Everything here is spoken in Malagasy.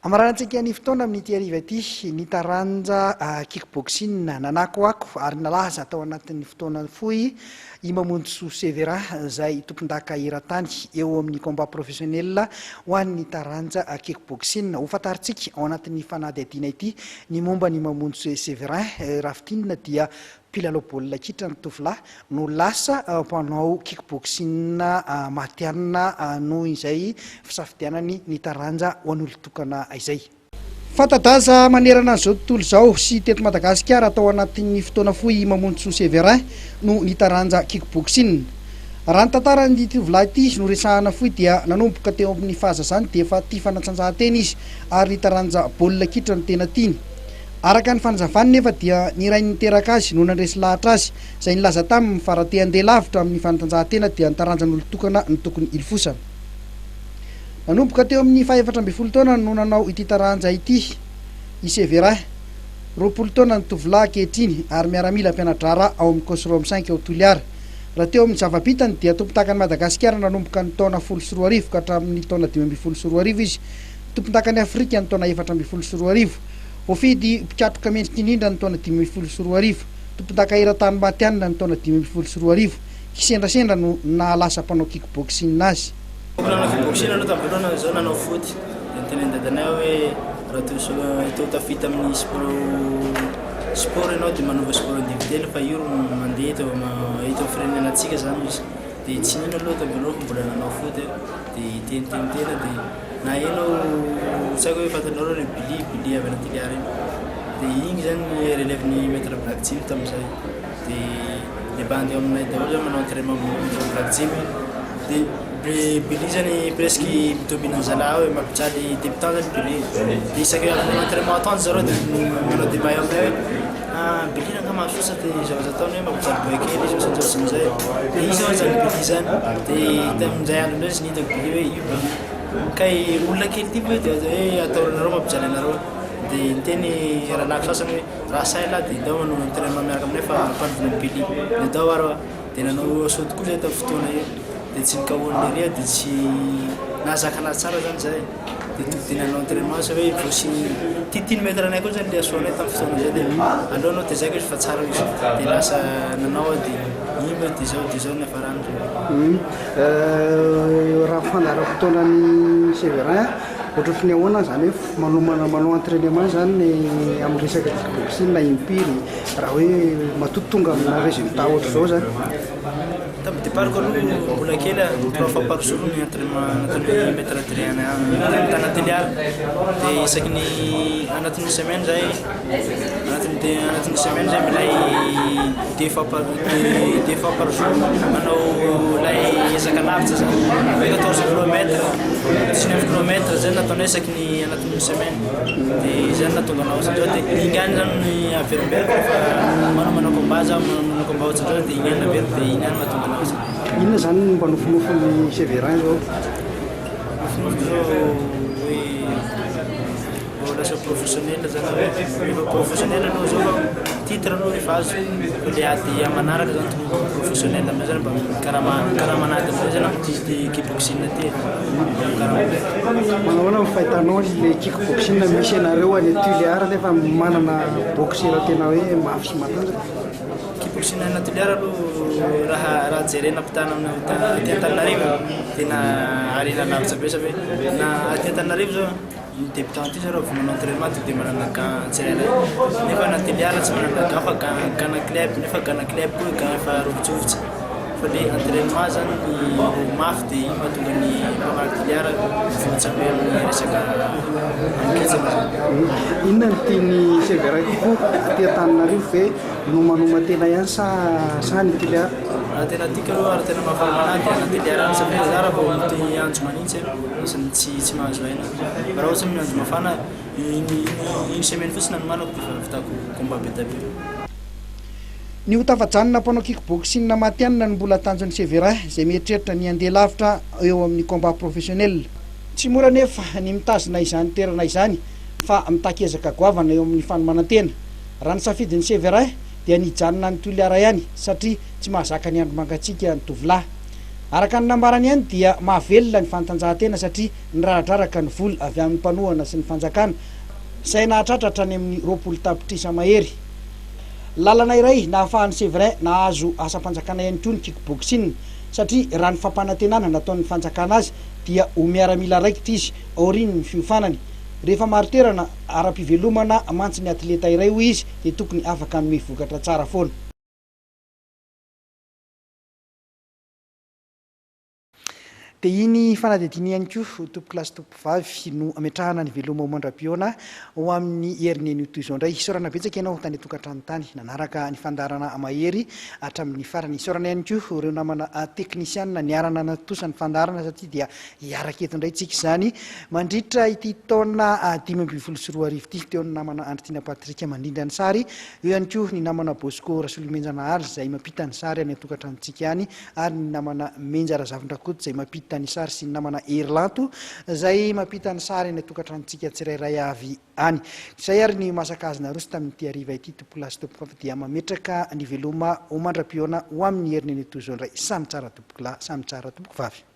Amarantsika ny fotoana amin'ny ity ariva ity ny taranja kickboxing nanako ako ary nalaza tao anatin'ny fotoana fohy i Mamonjy Severa izay tompon-daka eran-tany eo amin'ny combat professionnel ho an'ny taranja kickboxing. Ho fantaritsika ao anatin'ny fanadihadiana ity ny momba ny Mamonjy Severa raha fitinina dia mpilalao baolina kitra ny tovolahy no lasa mpanao kickboxing matianina noho izay fisafidianany ny taranja ho an'olo tokana izay. Fantadaza manerana an'izao tontolo izao sy teto Madagasikara atao anatin'ny fotoana fohy Mamonjy Severa no ny taranja kickboxing. Raha ny tantaran'ny tovolahy ity no resahana fohy dia nanomboka teo amin'ny fahazazany dia efa tia fanatanjahantena izy ary ny taranja baolina kitra no tena tiany. Araka ny fanazavany nefa dia ny ray niteraka azy no nandresy lahatra azy izay nilaza taminy fa raha te handeha lavitra amin'ny fanatanjahantena dia ny taranjan'olo tokana ny tokony ilfosana. Nanomboka teo amin'ny 14 taona no nanao ity taranja ity i Severa. 20 taona ny tovolahy ankehitriny ary miaramila mpianadrara ao amin'ny Kosrom 5 ao Toliara. Raha teo amin'ny zava-bitany dia tompon-dakan'i Madagasikara nanomboka ny taona 14 ka hatramin'ny taona 2014 izy. Tompon-dakan'i Afrika ny taona 14 voafidy mpiatroka mendrika indrindra ny taona 2014, tompon-daka eran-tany matianina ny taona 2014. Kisendrasendra no nahalasa mpanao kickboxing azy. Kickboxing aloha tamin'voalohany zao nanao foot. Tenen'ny dadanay hoe raha teo tafita amin'ny sport ianao dia manova sport individuel fa io mandeha eto amin'ny firenenantsika zany izy. Dia tsy nino aloha tamin'voalohany mbola nanao foot dia tenitena dia na eno saiko hoe fatanao hoe Billy avy anaty Toliara iny. Dia igny zany relève-ny maître Black Jim tamin'izay. Dia le bandy aminay daholo zany manao entraînement maître Black Jim. Dia Billy zany presque mitomina ny zalahy hoe mampijaly débutant zany Billy. Dia isaky manao entraînement ataony zareo dia manao débat eo aminay hoe Billy nanga mahasosa dia zavaza ataony hoe mampijaly boy kely izy ohatr'izay. Dia izy zao zany Billy zany. Dia tamin'izay andro indray izy nihitako Billy hoe io kay olona kely ty hoe dia hoe ataonareo mampijaly anareo. Dia niteny rahalako sasany hoe raha say lahy dia ndao manao entraînement miaraka aminay fa ampanivona Billy. Dia ndao arô dia nanao saute koa zay tamin'ny fotoana io. Dia tsy nikahoan'le ria dia tsy nahazaka anazy tsara zany zay. Dia nanao entraînement sa hoe voasy titiny maître anay koa zany le asoanay tamin'ny fotoana zay. Dia aleo anao dia zay izy fa tsara izy. Dia lasa nanao dia ino dia zao ny afarany. Raha fandarako fotoanan'ny Severa ohatra ny ahoana zany hoe manao entraînement zany amin'ny resaka kickboxing impiry raha hoe matoto tonga amina résultat ohatra zao zany. Tamin'ny départko aloha mbola kely 3 fois par jour ny entraînement nataon'ny maître Adrien tana Toliara. Dia isaky ny anatin'ny semaine zay milay 2 fois par jour manao lay ezaka lavitra zany 14 km 19 km zay nataonay isaky ny anatin'ny semaine. Dia zany natonga anao ohatr'izao dia ingany zany averimberiko fa manao combat zaho manao combat ohatr'izao dia ingany averiko dia ingany natonga anao. Inona zany mba nofinofon'ny Severa zao? Nofinofy zao hoe lasa professionnel zany efa professionnel anao zao fa titre aloha efa azo le ady amanaraka zany tombo professionnel amin'izay zany mba karaha manady amin'izay zany amin'ny kickboxing ty. Manahoana ny fahitanao le kickboxing misy anareo any Toliara nefa manana boxeur tena hoe mafy sy matanjaka? Kickboxing ana Toliara aloha raha jerena mpitana amin'ny Antananarivo tena arena lavitra be sabe na Antananarivo zao ny débutant ty zao raha vao manao entraînement dia manana gant tsirairay. Nefa na Toliara tsy manana gant fa gant club nefa gant club koa gant efa rovitrovitra. Fa le entraînement zany mafy dia iny mahatonga ny mpamaky Toliara voatsy be amin'ny resaka ankitsana. Inona ny tiany Severa kokoa aty Antananarivo ve nomana tena ihany sa ny Toliara? Tena tiako aloha ary tena mahafaly manahy dia na Toliara satria za raha vao mity andro manintsy tsy mahazo aina. Raha ohatsy amin'ny andro mafana une semaine fotsiny anomanako dia vitako combat be da be. Ny hotafajanona mpanao kickboxing matianina ny mbola tanjon'ny Severa izay mieritreritra ny handeha lavitra eo amin'ny combat professionnel. Tsy mora nefa ny mitazona izany toerana izany fa mitakezaka goavana eo amin'ny fanomanantena. Raha ny safidin'ny Severa dia nijanona ny Toliara ihany satria tsy mahazaka ny andro mangatsiaka ny tovolahy. araka ny nambarany ihany dia mahavelona ny fantanjahantena satria niraradraraka ny voly avy amin'ny mpanohana sy ny fanjakana say nahatratratra any amin'ny roapolo tapitrisa mahery lalana iray nahafahany Séverin nahazo asa-panjakana ihany koa ny kickboxing satria raha ny fampanantenana nataon'ny fanjakana azy dia ho miaramila raikitra izy aoriny ny fiofanany rehefa maroterana ara-pivelomana mantsy ny atleta iray hoy izy dia tokony afaka anome vokatra tsara foana. Dia iny fanadidiny ihany koa tompo lasy tompo vavy no ametrahana ny veloma mandram-pioana ho amin'ny herin'ny an'io toy izao indray. Isaorana betsaka ianao tany tokantrano tany nanaraka ny fandarana mahery hatramin'ny farany. Isaorana ihany koa ireo namana teknisianina niarana natosa ny fandarana satria dia hiaraka eto indray tsika izany mandritra ity taona 2024 ity teo ny namana Andritiana Patrika mandrindra ny sary, eo ihany koa ny namana Bosco Rasolomenjanahary izay mampita ny sary any tokantranontsika ihany ary ny namana Menjara Zavindrakoto izay mampita ny sary sy ny namana Erlanto izay mampita ny sary ny tokantranontsika tsirairay avy any. Izay ary ny masakazina roso tamin'ity hariva ity tompo lasy tompo vavy dia mametraka ny veloma ho mandram-pioana ho amin'ny herin'ny toy izao indray. Samy tsara tompoko lahy, samy tsara tompoko vavy.